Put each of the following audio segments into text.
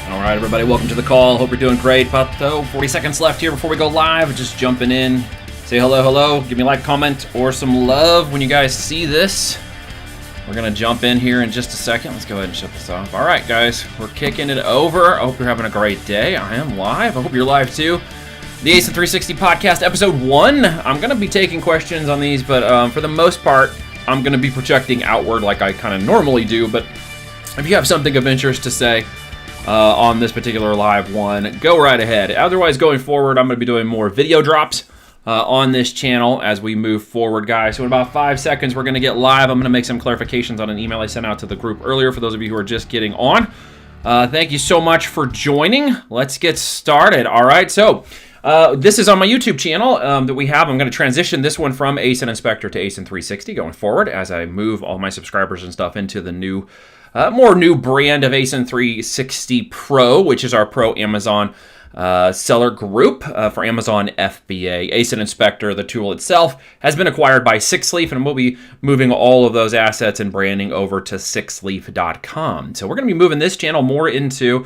All right, everybody, welcome to the call. Hope you're doing great. About 40 seconds left here before we go live. Just jumping in. Say hello. Give me a like, comment, or some love when you guys see this. We're going to jump in here in just a second. Let's go ahead and shut this off. All right, guys, we're kicking it over. I hope you're having a great day. I am live. I hope you're live, too. The ASIN360 podcast, episode 1. I'm going to be taking questions on these, but for the most part, I'm going to be projecting outward like I kind of normally do. But if you have something of interest to say on this particular live one, go right ahead. Otherwise, going forward, I'm going to be doing more video drops on this channel as we move forward, guys. So in about 5 seconds, we're going to get live. I'm going to make some clarifications on an email I sent out to the group earlier for those of you who are just getting on. Thank you so much for joining. Let's get started. All right, so this is on my YouTube channel that we have. I'm going to transition this one from ASIN Inspector to ASIN360 going forward as I move all my subscribers and stuff into the new more new brand of ASIN360 Pro, which is our Pro Amazon seller group for Amazon FBA. ASIN Inspector, the tool itself, has been acquired by Sixleaf, and we'll be moving all of those assets and branding over to sixleaf.com. So we're going to be moving this channel more into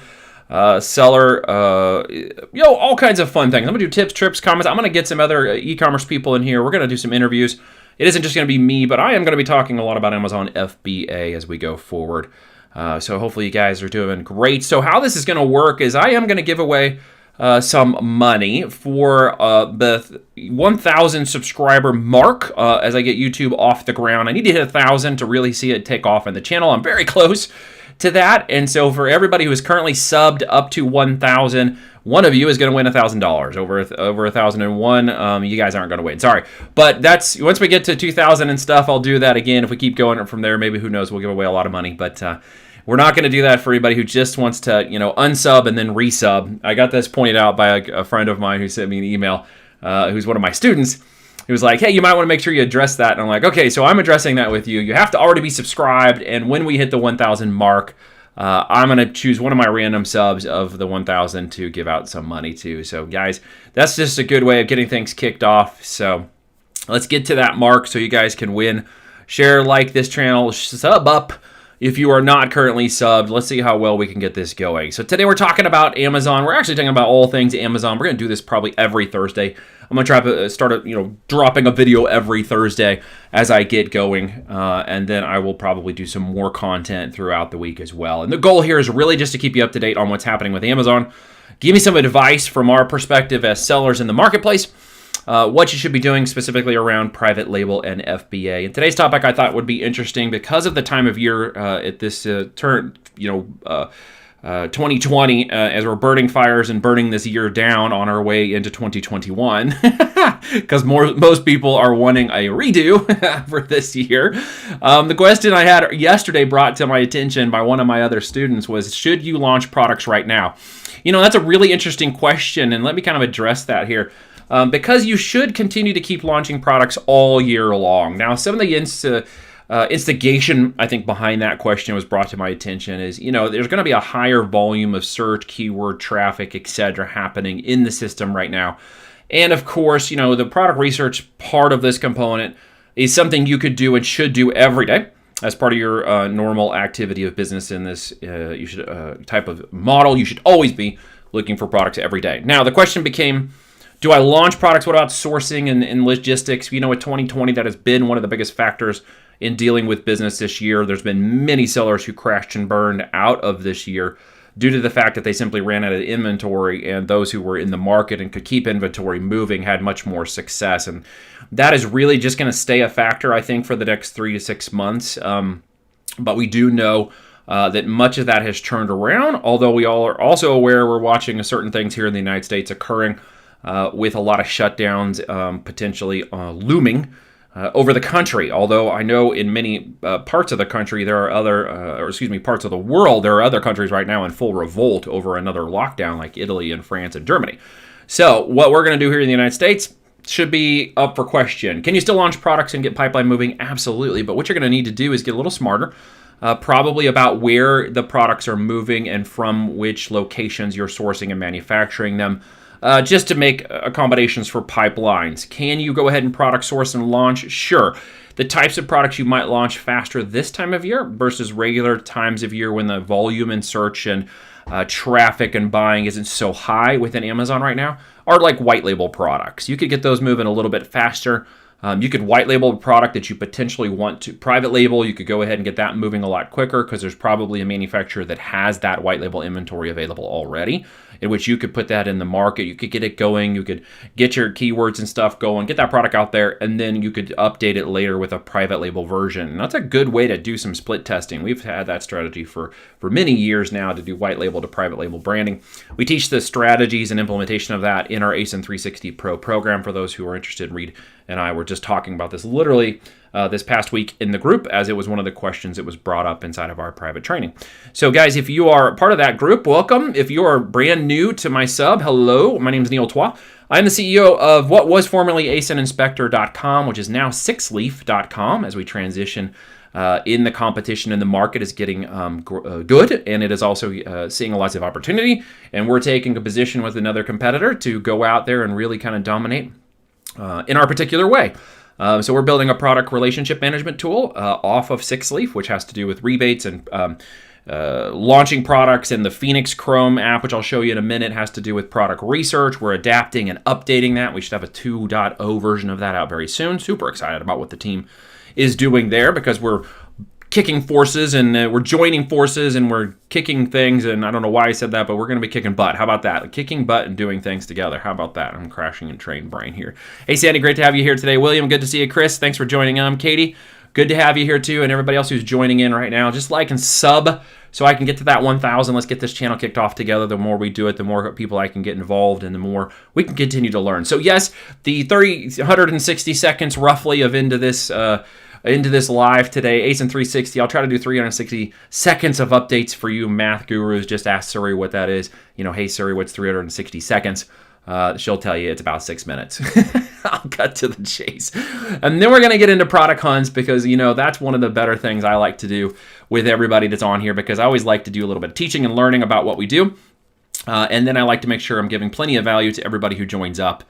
seller, all kinds of fun things. I'm going to do tips, trips, comments. I'm going to get some other e-commerce people in here. We're going to do some interviews. It isn't just going to be me, but I am going to be talking a lot about Amazon FBA as we go forward. So hopefully you guys are doing great. So how this is going to work is I am going to give away some money for the 1,000 subscriber mark as I get YouTube off the ground. I need to hit 1,000 to really see it take off on the channel. I'm very close to that. And so for everybody who is currently subbed up to 1,000, one of you is going to win $1,000. Over 1,001, you guys aren't going to win. Sorry. But that's once we get to 2,000 and stuff, I'll do that again. If we keep going from there, maybe who knows, we'll give away a lot of money. But we're not going to do that for anybody who just wants to, unsub and then resub. I got this pointed out by a friend of mine who sent me an email, who's one of my students. He was like, hey, you might want to make sure you address that. And I'm like, okay, so I'm addressing that with you. You have to already be subscribed. And when we hit the 1,000 mark, I'm going to choose one of my random subs of the 1,000 to give out some money to. So, guys, that's just a good way of getting things kicked off. So let's get to that mark so you guys can win. Share, like this channel, sub up. If you are not currently subbed, let's see how well we can get this going. So today we're talking about Amazon. We're actually talking about all things Amazon. We're going to do this probably every Thursday. I'm going to try to start dropping a video every Thursday as I get going. And then I will probably do some more content throughout the week as well. And the goal here is really just to keep you up to date on what's happening with Amazon. Give me some advice from our perspective as sellers in the marketplace. What you should be doing specifically around private label and FBA. And today's topic I thought would be interesting because of the time of year at this 2020, as we're burning fires and burning this year down on our way into 2021, because most people are wanting a redo for this year. The question I had yesterday brought to my attention by one of my other students was, should you launch products right now? That's a really interesting question, and let me kind of address that here. Because you should continue to keep launching products all year long. Now, some of the instigation, I think, behind that question was brought to my attention is, there's going to be a higher volume of search, keyword traffic, etc. happening in the system right now. And of course, the product research part of this component is something you could do and should do every day as part of your normal activity of business in this type of model. You should always be looking for products every day. Now, the question became, do I launch products? What about sourcing and logistics? With 2020, that has been one of the biggest factors in dealing with business this year. There's been many sellers who crashed and burned out of this year due to the fact that they simply ran out of inventory, and those who were in the market and could keep inventory moving had much more success. And that is really just going to stay a factor, I think, for the next 3 to 6 months. But we do know that much of that has turned around, although we all are also aware we're watching certain things here in the United States occurring with a lot of shutdowns potentially looming over the country. Although I know in many parts of the country, there are parts of the world, there are other countries right now in full revolt over another lockdown like Italy and France and Germany. So what we're going to do here in the United States should be up for question. Can you still launch products and get pipeline moving? Absolutely. But what you're going to need to do is get a little smarter, probably about where the products are moving and from which locations you're sourcing and manufacturing them. Just to make accommodations for pipelines. Can you go ahead and product source and launch? Sure. the types of products you might launch faster this time of year versus regular times of year when the volume in search and traffic and buying isn't so high within Amazon right now are like white label products. You could get those moving a little bit faster. You could white label a product that you potentially want to private label. You could go ahead and get that moving a lot quicker because there's probably a manufacturer that has that white label inventory available already, in which you could put that in the market. You could get it going. You could get your keywords and stuff going, get that product out there, and then you could update it later with a private label version. And that's a good way to do some split testing. We've had that strategy for many years now to do white label to private label branding. We teach the strategies and implementation of that in our ASIN360 Pro program for those who are interested. Reed and I were just talking about this literally this past week in the group, as it was one of the questions that was brought up inside of our private training. So guys, if you are part of that group, welcome. If you are brand new to my sub, hello, my name is Neil Twa. I'm the CEO of what was formerly ASINinspector.com, which is now sixleaf.com, as we transition in the competition in the market is getting good, and it is also seeing lots of opportunity, and we're taking a position with another competitor to go out there and really kind of dominate in our particular way. So we're building a product relationship management tool off of Sixleaf, which has to do with rebates and launching products. And the Phoenix Chrome app, which I'll show you in a minute, has to do with product research. We're adapting and updating that. We should have a 2.0 version of that out very soon. Super excited about what the team is doing there, because we're kicking forces and we're joining forces and we're kicking things. And I don't know why I said that, but we're going to be kicking butt. How about that? Like kicking butt and doing things together. How about that? I'm crashing in train brain here. Hey, Sandy, great to have you here today. William, good to see you. Chris, thanks for joining. Katie, good to have you here too. And everybody else who's joining in right now, just like and sub so I can get to that 1,000. Let's get this channel kicked off together. The more we do it, the more people I can get involved and the more we can continue to learn. So yes, the 160 seconds roughly of into this live today, ASIN360. I'll try to do 360 seconds of updates for you math gurus. Just ask Siri what that is. Hey Siri, what's 360 seconds? She'll tell you it's about 6 minutes. I'll cut to the chase. And then we're going to get into product hunts, because, that's one of the better things I like to do with everybody that's on here, because I always like to do a little bit of teaching and learning about what we do. And then I like to make sure I'm giving plenty of value to everybody who joins up.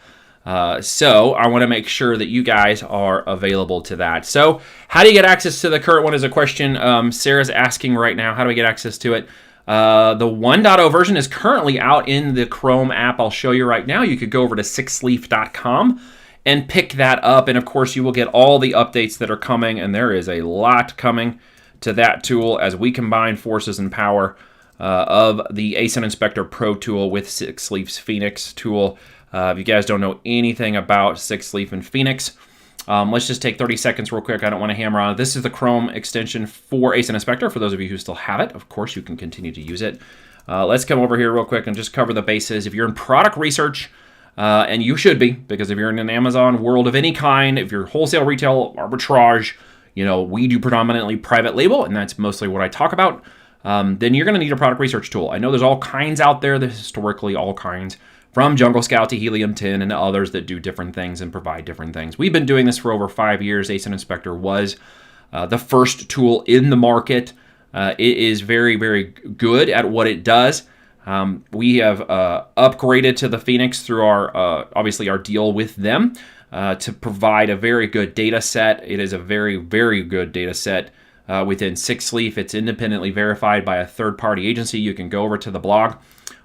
So I want to make sure that you guys are available to that. So how do you get access to the current one is a question Sarah's asking right now. How do we get access to it? The 1.0 version is currently out in the Chrome app. I'll show you right now. You could go over to sixleaf.com and pick that up. And of course, you will get all the updates that are coming. And there is a lot coming to that tool as we combine forces and power of the ASIN Inspector Pro tool with Sixleaf's Phoenix tool. If you guys don't know anything about Sixleaf and Phoenix, let's just take 30 seconds real quick. I don't want to hammer on it. This is the Chrome extension for ASIN Inspector. For those of you who still have it, of course, you can continue to use it. Let's come over here real quick and just cover the bases. If you're in product research, and you should be, because if you're in an Amazon world of any kind, if you're wholesale, retail, arbitrage, we do predominantly private label, and that's mostly what I talk about, then you're going to need a product research tool. I know there's all kinds out there, there's historically all kinds, from Jungle Scout to Helium 10 and to others that do different things and provide different things. We've been doing this for over 5 years. ASIN Inspector was the first tool in the market. It is very, very good at what it does. We have upgraded to the Phoenix through our, obviously, our deal with them to provide a very good data set. It is a very, very good data set within Sixleaf. It's independently verified by a third-party agency. You can go over to the blog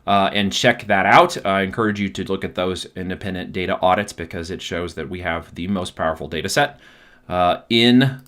and check that out. I encourage you to look at those independent data audits, because it shows that we have the most powerful data set in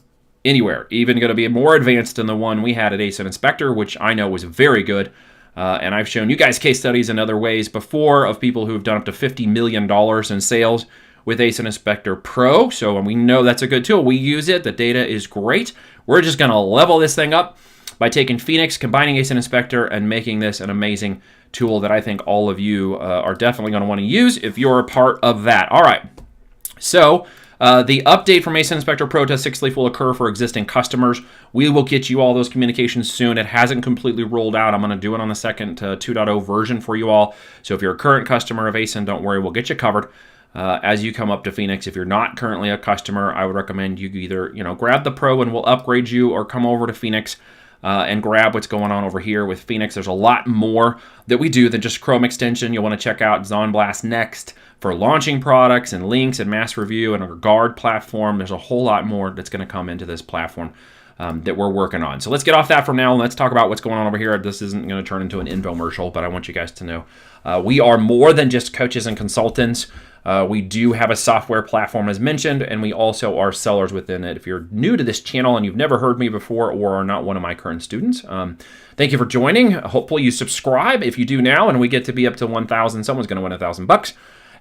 anywhere, even going to be more advanced than the one we had at ASIN Inspector, which I know was very good. And I've shown you guys case studies in other ways before of people who have done up to $50 million in sales with ASIN Inspector Pro. So we know that's a good tool. We use it. The data is great. We're just going to level this thing up by taking Phoenix, combining ASIN Inspector, and making this an amazing tool that I think all of you are definitely going to want to use if you're a part of that. All right. So the update from ASIN Inspector Pro to Sixleaf will occur for existing customers. We will get you all those communications soon. It hasn't completely rolled out. I'm going to do it on the second 2.0 version for you all. So if you're a current customer of ASIN, don't worry, we'll get you covered as you come up to Phoenix. If you're not currently a customer, I would recommend you either grab the Pro and we'll upgrade you, or come over to Phoenix. and grab what's going on over here with Phoenix. There's a lot more that we do than just Chrome extension. You'll want to check out ZonBlast next for launching products and links and mass review and our Guard platform. There's a whole lot more that's going to come into this platform that we're working on. So let's get off that for now and let's talk about what's going on over here. This isn't going to turn into an infomercial, but I want you guys to know we are more than just coaches and consultants. We do have a software platform as mentioned, and we also are sellers within it. If you're new to this channel and you've never heard me before or are not one of my current students, thank you for joining. Hopefully you subscribe. If you do now and we get to be up to 1,000, someone's going to win $1,000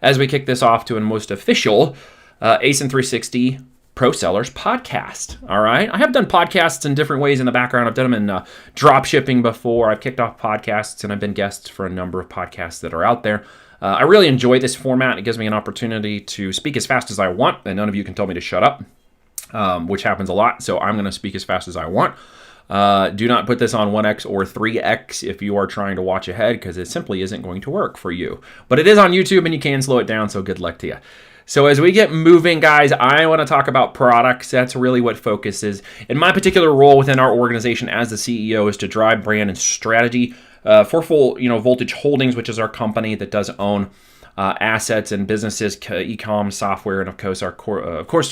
as we kick this off to a most official ASIN360 Pro Sellers podcast. All right. I have done podcasts in different ways in the background. I've done them in drop shipping before. I've kicked off podcasts and I've been guests for a number of podcasts that are out there. I really enjoy this format. It gives me an opportunity to speak as fast as I want, and none of you can tell me to shut up, which happens a lot. So I'm going to speak as fast as I want. Do not put this on 1x or 3x if you are trying to watch ahead, because it simply isn't going to work for you. But it is on YouTube and you can slow it down, so good luck to you. So as we get moving, guys, I want to talk about products. That's really what focus is. And my particular role within our organization as the CEO is to drive brand and strategy for Full Voltage Holdings, which is our company that does own assets and businesses, e-com, software, and of course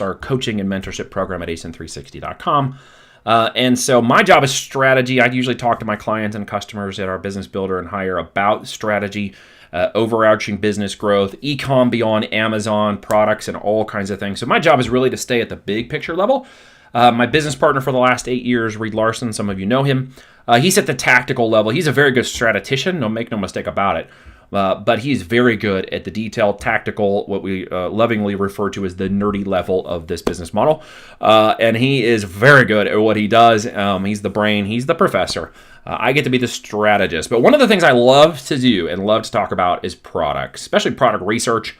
our coaching and mentorship program at ASIN360.com. And so my job is strategy. I usually talk to my clients and customers at our Business Builder and Hire about strategy, overarching business growth, e-com beyond Amazon, products, and all kinds of things. So my job is really to stay at the big picture level. My business partner for the last 8 years, Reed Larson, some of you know him. He's at the tactical level. He's a very good strategician, make no mistake about it. But he's very good at the detailed, tactical, what we lovingly refer to as the nerdy level of this business model. And he is very good at what he does. He's the brain. He's the professor. I get to be the strategist. But one of the things I love to do and love to talk about is products, especially product research,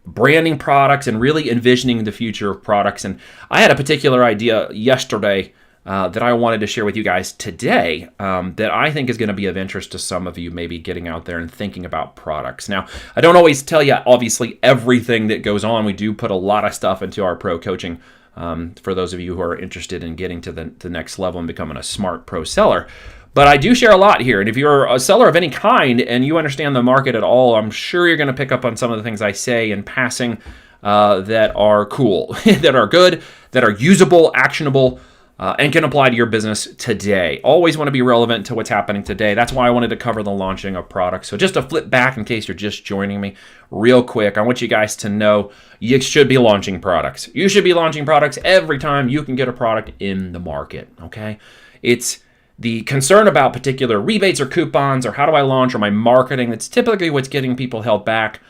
branding products, and really envisioning the future of products. And I had a particular idea yesterday that I wanted to share with you guys today that I think is going to be of interest to some of you maybe getting out there and thinking about products. Now, I don't always tell you, obviously, everything that goes on. We do put a lot of stuff into our pro coaching for those of you who are interested in getting to the next level and becoming a smart pro seller. But I do share a lot here. And if you're a seller of any kind and you understand the market at all, I'm sure you're going to pick up on some of the things I say in passing that are cool, that are good, that are usable, actionable, and can apply to your business today. Always want to be relevant to what's happening today. That's why I wanted to cover the launching of products. So just to flip back in case you're just joining me real quick, I want you guys to know you should be launching products. You should be launching products every time you can get a product in the market, okay? It's the concern about particular rebates or coupons or how do I launch or my marketing, that's typically what's getting people held back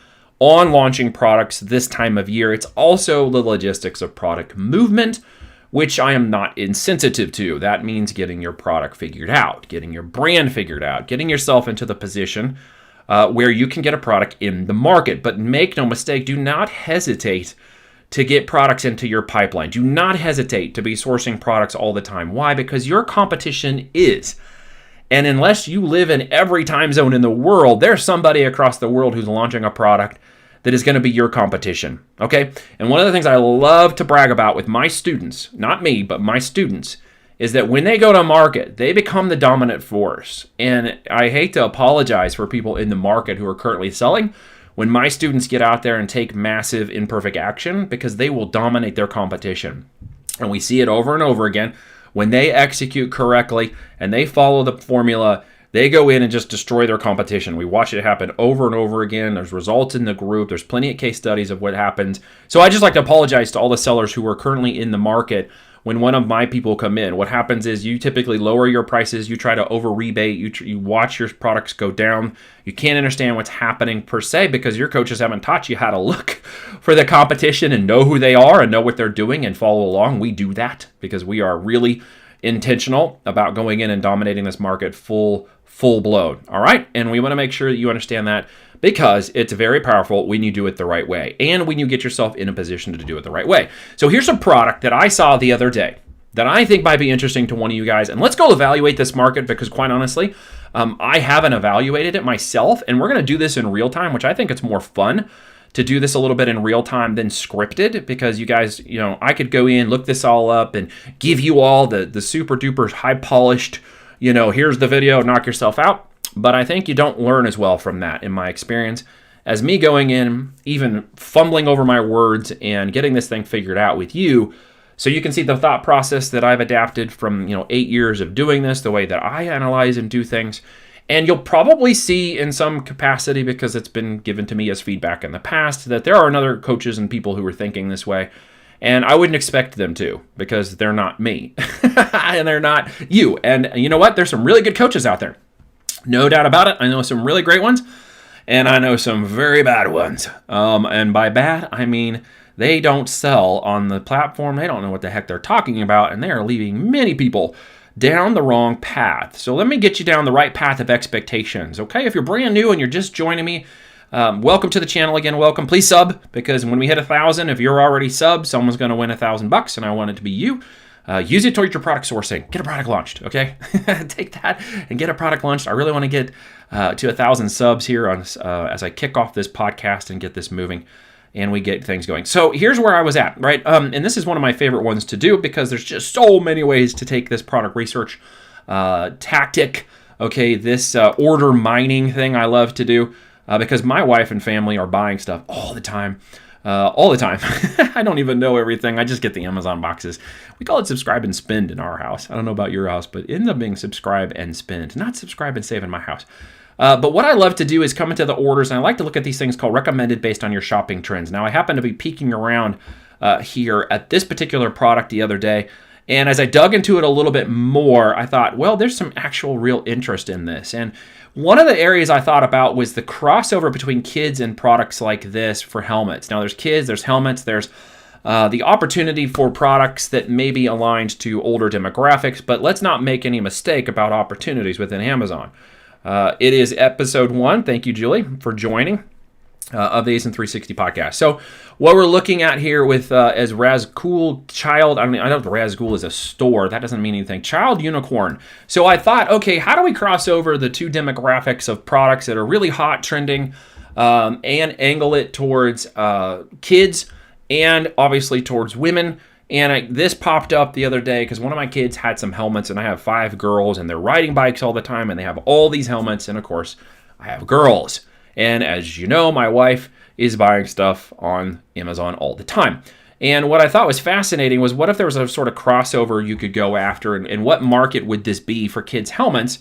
on launching products this time of year. It's also the logistics of product movement, which I am not insensitive to. That means getting your product figured out, getting your brand figured out, getting yourself into the position where you can get a product in the market. But make no mistake, do not hesitate to get products into your pipeline. Do not hesitate to be sourcing products all the time. Why? Because your competition is. And unless you live in every time zone in the world, there's somebody across the world who's launching a product that is going to be your competition, okay? And one of the things I love to brag about with my students, not me, but my students, is that when they go to market, they become the dominant force. And I hate to apologize for people in the market who are currently selling when my students get out there and take massive imperfect action, because they will dominate their competition. And we see it over and over again. When they execute correctly and they follow the formula, they go in and just destroy their competition. We watch it happen over and over again. There's results in the group. There's plenty of case studies of what happens. So I just like to apologize to all the sellers who are currently in the market when one of my people come in. What happens is you typically lower your prices. You try to over rebate. You watch your products go down. You can't understand what's happening per se because your coaches haven't taught you how to look for the competition and know who they are and know what they're doing and follow along. We do that because we are really intentional about going in and dominating this market full blown. All right. And we want to make sure that you understand that because it's very powerful when you do it the right way and when you get yourself in a position to do it the right way. So here's a product that I saw the other day that I think might be interesting to one of you guys. And let's go evaluate this market because quite honestly, I haven't evaluated it myself. And we're going to do this in real time, which I think it's more fun to do this a little bit in real time than scripted because you guys, I could go in, look this all up and give you all the super duper high polished here's the video, knock yourself out. But I think you don't learn as well from that, in my experience, as me going in, even fumbling over my words and getting this thing figured out with you. So you can see the thought process that I've adapted from, 8 years of doing this, the way that I analyze and do things. And you'll probably see in some capacity, because it's been given to me as feedback in the past, that there are other coaches and people who are thinking this way. And I wouldn't expect them to, because they're not me. And they're not you. And you know what? There's some really good coaches out there. No doubt about it. I know some really great ones. And I know some very bad ones. And by bad, I mean they don't sell on the platform. They don't know what the heck they're talking about. And they are leaving many people down the wrong path. So let me get you down the right path of expectations, okay? If you're brand new and you're just joining me, welcome to the channel again. Welcome. Please sub, because when we hit 1,000, if you're already subbed, someone's going to win $1,000, and I want it to be you. Use it towards your product sourcing. Get a product launched, okay? Take that and get a product launched. I really want to get to 1,000 subs here on as I kick off this podcast and get this moving, and we get things going. So here's where I was at, right? And this is one of my favorite ones to do, because there's just so many ways to take this product research tactic, okay? This order mining thing I love to do, because my wife and family are buying stuff all the time. I don't even know everything. I just get the Amazon boxes. We call it subscribe and spend in our house. I don't know about your house, but it ends up being subscribe and spend, not subscribe and save in my house. But what I love to do is come into the orders, and I like to look at these things called recommended based on your shopping trends. Now, I happen to be peeking around here at this particular product the other day, and as I dug into it a little bit more, I thought, well, there's some actual real interest in this. And one of the areas I thought about was the crossover between kids and products like this for helmets. Now, there's kids, there's helmets, there's the opportunity for products that may be aligned to older demographics, but let's not make any mistake about opportunities within Amazon. It is episode 1. Thank you, Julie, for joining of the ASIN360 podcast. So what we're looking at here with as Razgul Child, I know Razgul is a store. That doesn't mean anything. Child Unicorn. So I thought, okay, how do we cross over the two demographics of products that are really hot, trending, and angle it towards kids and obviously towards women? And this popped up the other day because one of my kids had some helmets, and I have 5 girls, and they're riding bikes all the time, and they have all these helmets, and of course, I have girls. And as you know, my wife is buying stuff on Amazon all the time. And what I thought was fascinating was, what if there was a sort of crossover you could go after, and what market would this be for kids' helmets?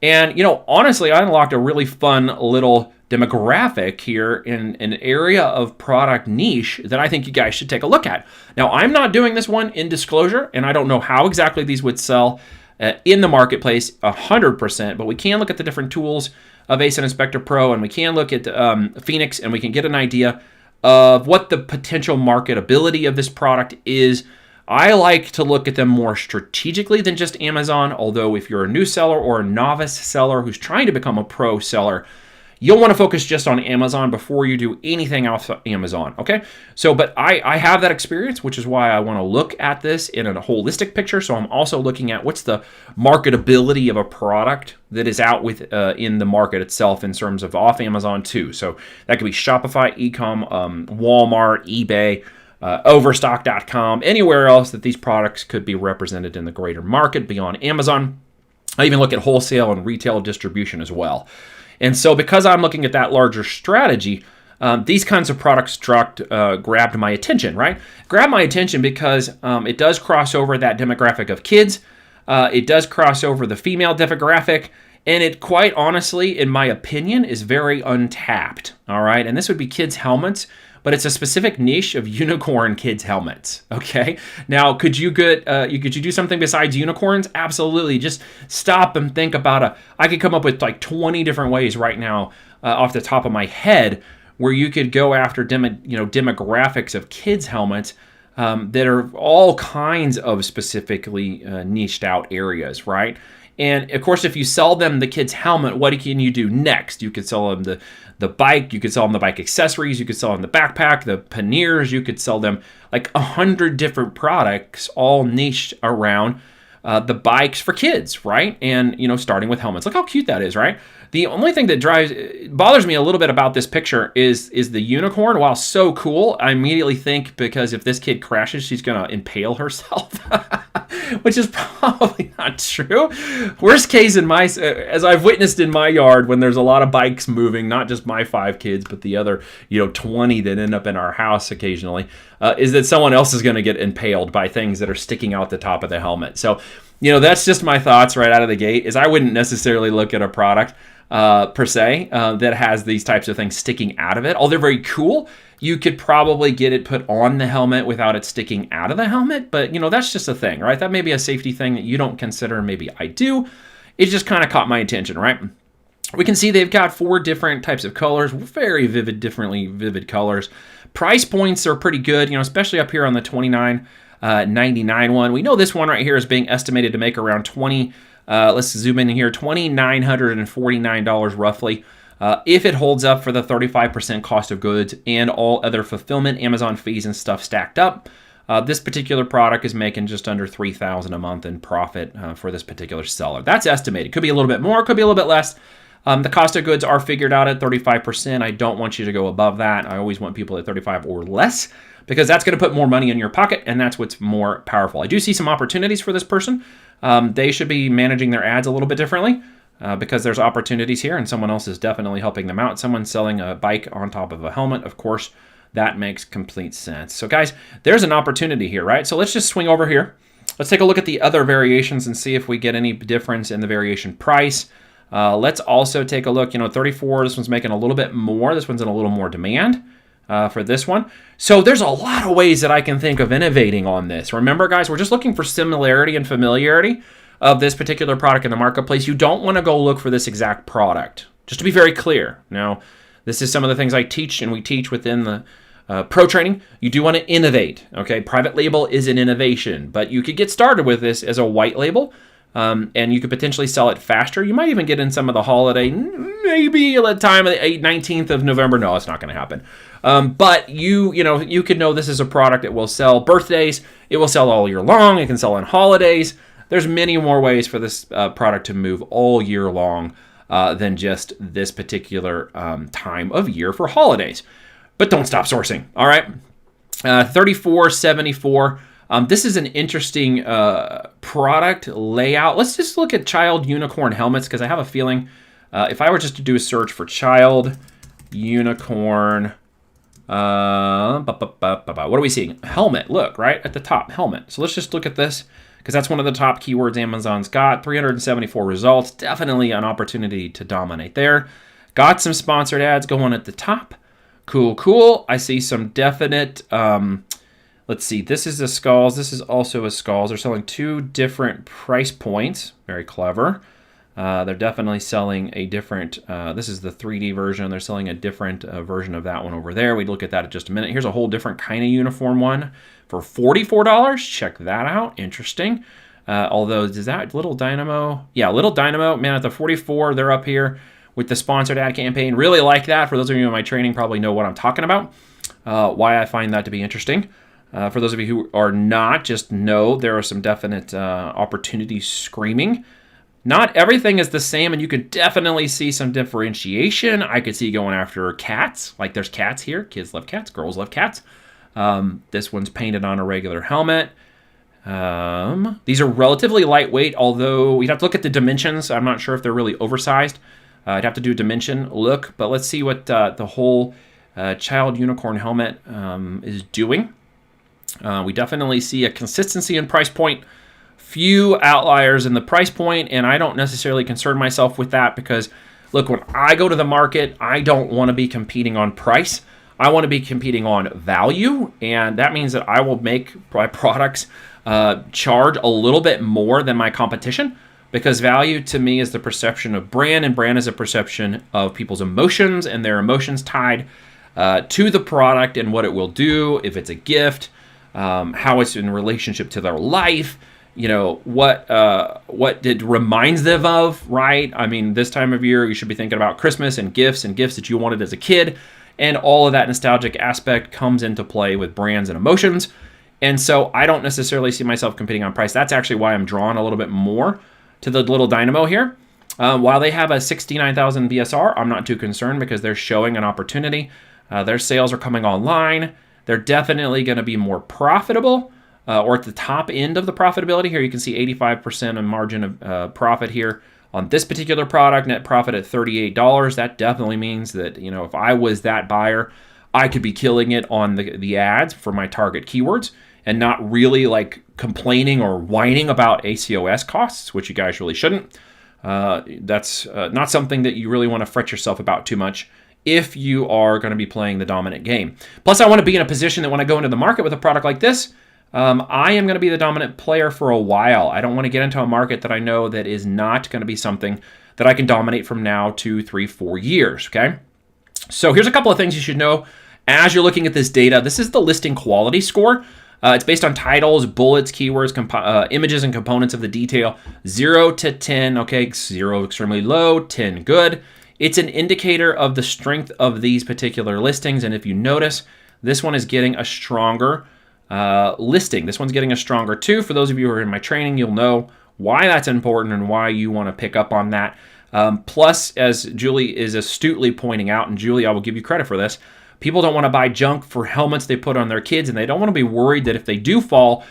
And, honestly, I unlocked a really fun little demographic here in an area of product niche that I think you guys should take a look at. Now, I'm not doing this one in disclosure, and I don't know how exactly these would sell in the marketplace 100%, but we can look at the different tools of ASIN Inspector Pro, and we can look at Phoenix, and we can get an idea of what the potential marketability of this product is. I like to look at them more strategically than just Amazon, although if you're a new seller or a novice seller who's trying to become a pro seller, you'll want to focus just on Amazon before you do anything else on Amazon, okay? So, but I have that experience, which is why I want to look at this in a holistic picture. So I'm also looking at what's the marketability of a product that is out with in the market itself in terms of off Amazon too. So that could be Shopify, Ecom, Walmart, eBay, Overstock.com, anywhere else that these products could be represented in the greater market beyond Amazon. I even look at wholesale and retail distribution as well. And so because I'm looking at that larger strategy, these kinds of products grabbed my attention, right? Grabbed my attention because it does cross over that demographic of kids. It does cross over the female demographic. And it quite honestly, in my opinion, is very untapped, all right? And this would be kids' helmets, but it's a specific niche of unicorn kids' helmets, okay? Now, could you do something besides unicorns? Absolutely. Just stop and think about I could come up with like 20 different ways right now off the top of my head where you could go after demographics of kids' helmets that are all kinds of specifically niched out areas, right? And of course, if you sell them the kid's helmet, what can you do next? You could sell them the bike, you could sell them the bike accessories, you could sell them the backpack, the panniers, you could sell them like 100 different products all niched around the bikes for kids, right? And, starting with helmets. Look how cute that is, right? The only thing that bothers me a little bit about this picture is the unicorn. While so cool, I immediately think, because if this kid crashes, she's going to impale herself. which is probably not true. Worst case as I've witnessed in my yard when there's a lot of bikes moving, not just my 5 kids, but the other 20 that end up in our house occasionally, is that someone else is going to get impaled by things that are sticking out the top of the helmet. So, that's just my thoughts right out of the gate. Is I wouldn't necessarily look at a product per se that has these types of things sticking out of it. Although they're very cool, you could probably get it put on the helmet without it sticking out of the helmet. But, that's just a thing, right? That may be a safety thing that you don't consider. Maybe I do. It just kind of caught my attention, right? We can see they've got 4 different types of colors, very differently vivid colors. Price points are pretty good, especially up here on the $29.99 one. We know this one right here is being estimated to make around let's zoom in here, $2,949 roughly. If it holds up for the 35% cost of goods and all other fulfillment, Amazon fees and stuff stacked up, this particular product is making just under $3,000 a month in profit for this particular seller. That's estimated. Could be a little bit more, could be a little bit less. The cost of goods are figured out at 35%. I don't want you to go above that. I always want people at 35 or less because that's going to put more money in your pocket, and that's what's more powerful. I do see some opportunities for this person. They should be managing their ads a little bit differently. Because there's opportunities here and someone else is definitely helping them out. Someone selling a bike on top of a helmet, of course, that makes complete sense. So guys, there's an opportunity here, right? So let's just swing over here. Let's take a look at the other variations and see if we get any difference in the variation price. Let's also take a look, 34, this one's making a little bit more. This one's in a little more demand for this one. So there's a lot of ways that I can think of innovating on this. Remember, guys, we're just looking for similarity and familiarity of this particular product in the marketplace. You don't want to go look for this exact product. Just to be very clear. Now, this is some of the things I teach and we teach within the pro training. You do want to innovate, okay? Private label is an innovation, but you could get started with this as a white label, and you could potentially sell it faster. You might even get in some of the holiday, maybe at the time of the 19th of November. No, it's not going to happen. But you could know this is a product that will sell birthdays. It will sell all year long. It can sell on holidays. There's many more ways for this product to move all year long than just this particular time of year for holidays. But don't stop sourcing, all right? $34.74. This is an interesting product layout. Let's just look at child unicorn helmets because I have a feeling if I were just to do a search for child unicorn, what are we seeing? Helmet, look, right at the top, helmet. So let's just look at this, because that's one of the top keywords Amazon's got. 374 results. Definitely an opportunity to dominate there. Got some sponsored ads going at the top. Cool. I see some definite, let's see, this is a skulls. This is also a skulls. They're selling 2 different price points. Very clever. They're definitely selling a different, this is the 3D version. They're selling a different version of that one over there. We'd look at that in just a minute. Here's a whole different kind of uniform one for $44. Check that out. Interesting. Although, is that Little Dynamo? Yeah, Little Dynamo, man, at the 44, they're up here with the sponsored ad campaign. Really like that. For those of you in my training probably know what I'm talking about, why I find that to be interesting. For those of you who are not, just know there are some definite opportunities screaming. Not everything is the same, and you can definitely see some differentiation. I could see going after cats. Like there's cats here. Kids love cats. Girls love cats. This one's painted on a regular helmet. These are relatively lightweight, although we'd have to look at the dimensions. I'm not sure if they're really oversized. I'd have to do a dimension look, but let's see what the whole child unicorn helmet is doing. We definitely see a consistency in price point. Few outliers in the price point, and I don't necessarily concern myself with that because, look, when I go to the market, I don't want to be competing on price. I want to be competing on value, and that means that I will make my products charge a little bit more than my competition, because value to me is the perception of brand, and brand is a perception of people's emotions and their emotions tied to the product and what it will do, if it's a gift, how it's in relationship to their life, what it reminds them of, right? I mean, this time of year, you should be thinking about Christmas and gifts that you wanted as a kid. And all of that nostalgic aspect comes into play with brands and emotions. And so I don't necessarily see myself competing on price. That's actually why I'm drawn a little bit more to the Little Dynamo here. While they have a 69,000 BSR, I'm not too concerned because they're showing an opportunity. Their sales are coming online. They're definitely going to be more profitable or at the top end of the profitability. Here you can see 85% of margin of profit here on this particular product, net profit at $38. That definitely means that, you know, if I was that buyer, I could be killing it on the ads for my target keywords and not really like complaining or whining about ACOS costs, which you guys really shouldn't. That's not something that you really want to fret yourself about too much if you are going to be playing the dominant game. Plus, I want to be in a position that when I go into the market with a product like this, I am going to be the dominant player for a while. I don't want to get into a market that I know that is not going to be something that I can dominate from now 2, 3, 4 years, okay? So here's a couple of things you should know as you're looking at this data. This is the listing quality score. It's based on titles, bullets, keywords, images, and components of the detail. 0 to 10, okay? 0 extremely low, 10 good. It's an indicator of the strength of these particular listings, and if you notice, this one is getting a stronger listing. This one's getting a stronger 2. For those of you who are in my training, you'll know why that's important and why you want to pick up on that. Plus, as Julie is astutely pointing out, and Julie, I will give you credit for this, people don't want to buy junk for helmets they put on their kids, and they don't want to be worried that if they do fall,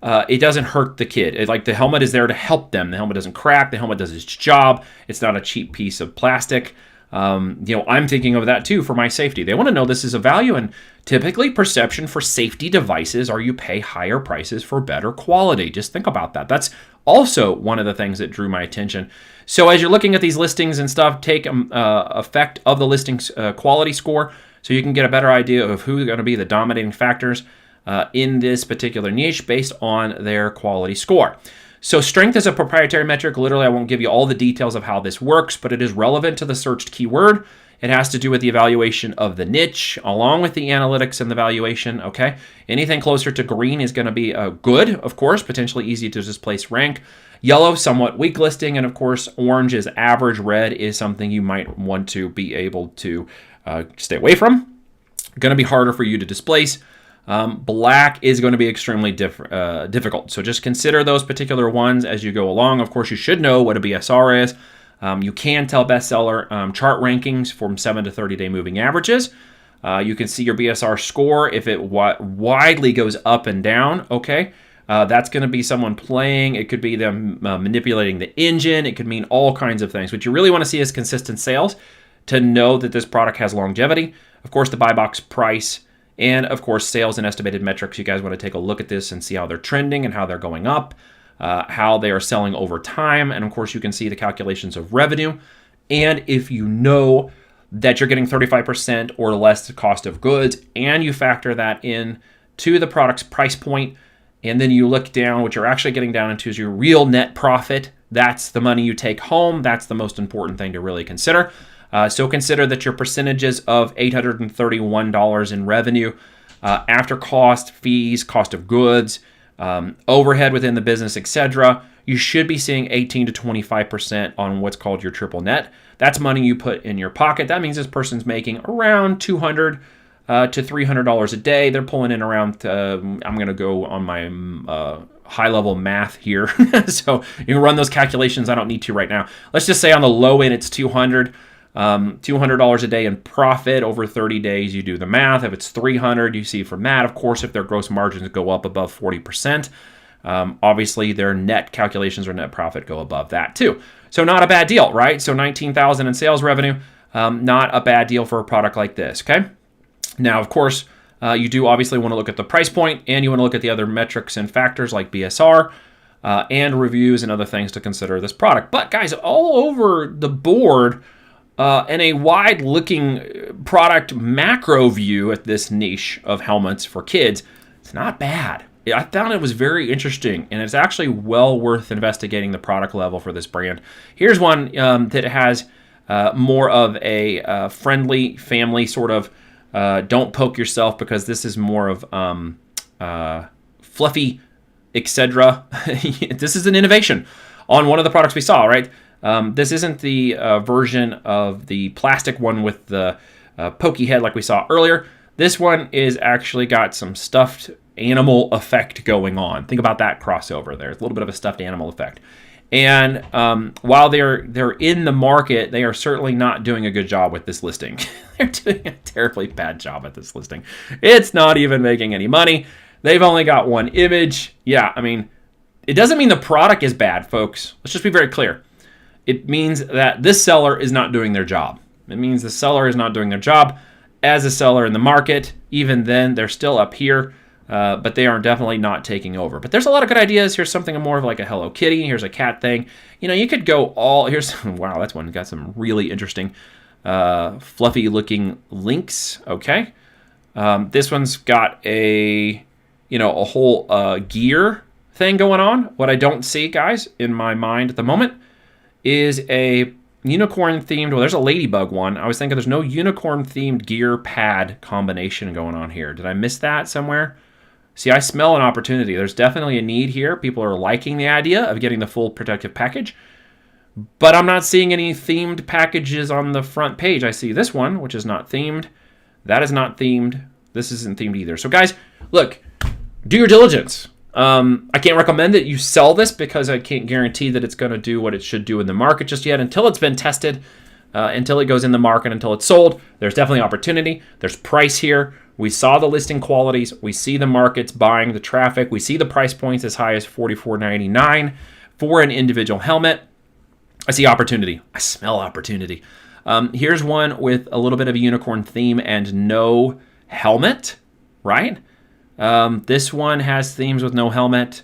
it doesn't hurt the kid. Like the helmet is there to help them. The helmet doesn't crack. The helmet does its job. It's not a cheap piece of plastic. I'm thinking of that too for my safety. They want to know this is a value, and typically perception for safety devices are you pay higher prices for better quality. Just think about that. That's also one of the things that drew my attention. So as you're looking at these listings and stuff, take effect of the listings quality score so you can get a better idea of who's going to be the dominating factors in this particular niche based on their quality score. So strength is a proprietary metric. Literally, I won't give you all the details of how this works, but it is relevant to the searched keyword. It has to do with the evaluation of the niche, along with the analytics and the valuation, okay? Anything closer to green is going to be good, of course, potentially easy to displace rank. Yellow, somewhat weak listing, and of course, orange is average. Red is something you might want to be able to stay away from. Going to be harder for you to displace. Black is going to be extremely difficult. So just consider those particular ones as you go along. Of course, you should know what a BSR is. You can tell bestseller chart rankings from 7 to 30-day moving averages. You can see your BSR score if it widely goes up and down, okay? That's going to be someone playing. It could be them manipulating the engine. It could mean all kinds of things. What you really want to see is consistent sales to know that this product has longevity. Of course, the buy box price, and of course, sales and estimated metrics. You guys want to take a look at this and see how they're trending and how they're going up, how they are selling over time. And of course, you can see the calculations of revenue. And if you know that you're getting 35% or less the cost of goods, and you factor that in to the product's price point, and then you look down, what you're actually getting down into is your real net profit. That's the money you take home. That's the most important thing to really consider. So consider that your percentages of $831 in revenue, after cost, fees, cost of goods, overhead within the business, etc., you should be seeing 18 to 25% on what's called your triple net. That's money you put in your pocket. That means this person's making around $200 to $300 a day. They're pulling in around, I'm going to go on my high-level math here. So you can run those calculations. I don't need to right now. Let's just say on the low end, it's $200 a day in profit over 30 days. You do the math. If it's $300, you see from that, of course, if their gross margins go up above 40%, obviously their net calculations or net profit go above that too. So not a bad deal, right? So $19,000 in sales revenue, not a bad deal for a product like this, okay? Now, of course, you do obviously want to look at the price point, and you want to look at the other metrics and factors like BSR and reviews and other things to consider this product. But guys, all over the board, and a wide-looking product macro view at this niche of helmets for kids, it's not bad. I found it was very interesting, and it's actually well worth investigating the product level for this brand. Here's one that has more of a friendly family sort of don't poke yourself, because this is more of fluffy, etc. This is an innovation on one of the products we saw, right? This isn't the version of the plastic one with the pokey head like we saw earlier. This one is actually got some stuffed animal effect going on. Think about that crossover there. It's a little bit of a stuffed animal effect. And while they're in the market, they are certainly not doing a good job with this listing. They're doing a terribly bad job at this listing. It's not even making any money. They've only got one image. Yeah, I mean, it doesn't mean the product is bad, folks. Let's just be very clear. It means that this seller is not doing their job. It means the seller is not doing their job as a seller in the market. Even then, they're still up here, but they are definitely not taking over. But there's a lot of good ideas. Here's something more of like a Hello Kitty. Here's a cat thing. You know, you could go all, here's, wow, that's one got some really interesting fluffy looking links. Okay. This one's got a, you know, a whole gear thing going on. What I don't see, guys, in my mind at the moment is a unicorn themed, well, there's a ladybug one. I was thinking there's no unicorn themed gear pad combination going on here. Did I miss that somewhere? See, I smell an opportunity. There's definitely a need here. People are liking the idea of getting the full protective package, but I'm not seeing any themed packages on the front page. I see this one, which is not themed. That is not themed. This isn't themed either. So guys, look, do your diligence. I can't recommend that you sell this because I can't guarantee that it's going to do what it should do in the market just yet until it's been tested, until it goes in the market, until it's sold. There's definitely opportunity. There's price here. We saw the listing qualities. We see the markets buying the traffic. We see the price points as high as $44.99 for an individual helmet. I see opportunity. I smell opportunity. Here's one with a little bit of a unicorn theme and no helmet, right? This one has themes with no helmet.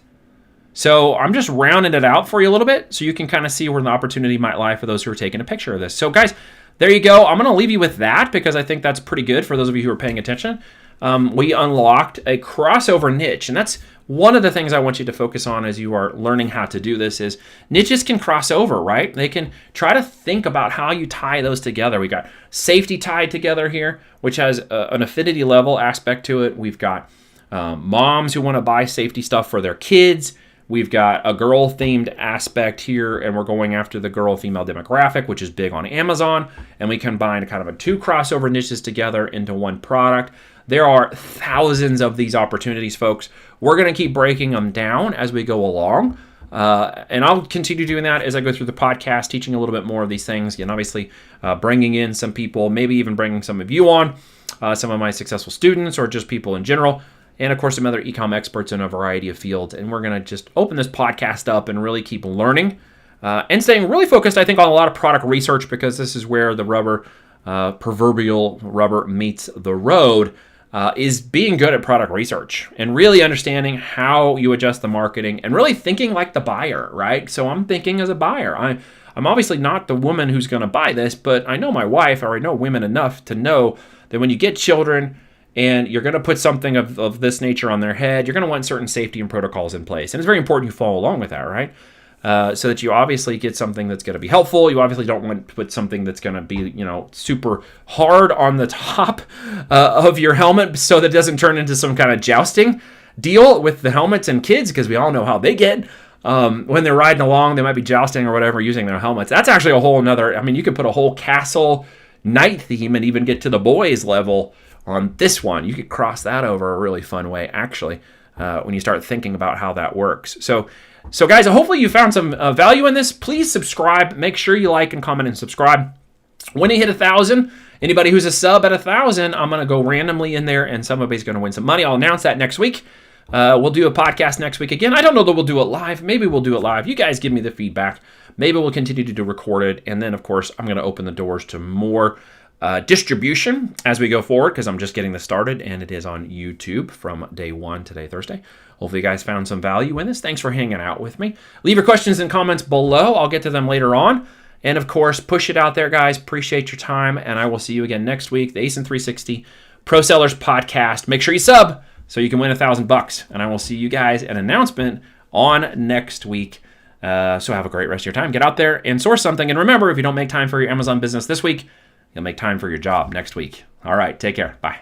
So I'm just rounding it out for you a little bit so you can kind of see where the opportunity might lie for those who are taking a picture of this. So guys, there you go. I'm going to leave you with that because I think that's pretty good for those of you who are paying attention. We unlocked a crossover niche, and that's one of the things I want you to focus on as you are learning how to do this is niches can cross over, right? They can try to think about how you tie those together. We got safety tied together here, which has an affinity level aspect to it. We've got moms who want to buy safety stuff for their kids. We've got a girl-themed aspect here, and we're going after the girl-female demographic, which is big on Amazon, and we combine kind of a two crossover niches together into one product. There are thousands of these opportunities, folks. We're going to keep breaking them down as we go along, and I'll continue doing that as I go through the podcast, teaching a little bit more of these things, and obviously bringing in some people, maybe even bringing some of you on, some of my successful students or just people in general. And of course, some other e-com experts in a variety of fields. And we're going to just open this podcast up and really keep learning and staying really focused, I think, on a lot of product research because this is where the rubber, proverbial rubber meets the road, is being good at product research and really understanding how you adjust the marketing and really thinking like the buyer, right? So I'm thinking as a buyer. I'm obviously not the woman who's going to buy this, but I know my wife, or I know women enough to know that when you get children, and you're going to put something of this nature on their head, you're going to want certain safety and protocols in place. And it's very important you follow along with that, right? So that you obviously get something that's going to be helpful. You obviously don't want to put something that's going to be, you know, super hard on the top of your helmet so that it doesn't turn into some kind of jousting deal with the helmets and kids, because we all know how they get. When they're riding along, they might be jousting or whatever using their helmets. That's actually a whole nother, I mean, you could put a whole castle night theme and even get to the boys level on this one. You could cross that over a really fun way, actually, when you start thinking about how that works. So guys, hopefully you found some value in this. Please subscribe. Make sure you like and comment and subscribe. When you hit 1,000, anybody who's a sub at 1,000, I'm going to go randomly in there, and somebody's going to win some money. I'll announce that next week. We'll do a podcast next week again. I don't know that we'll do it live. Maybe we'll do it live. You guys give me the feedback. Maybe we'll continue to do recorded. And then, of course, I'm going to open the doors to more distribution as we go forward, because I'm just getting this started, and it is on YouTube from day one, today, Thursday. Hopefully you guys found some value in this. Thanks for hanging out with me. Leave your questions and comments below. I'll get to them later on. And of course, push it out there, guys. Appreciate your time, and I will see you again next week. The ASIN360 Pro Sellers Podcast. Make sure you sub so you can win $1,000, and I will see you guys an announcement on next week. So have a great rest of your time. Get out there and source something. And remember, if you don't make time for your Amazon business this week, you'll make time for your job next week. All right, take care. Bye.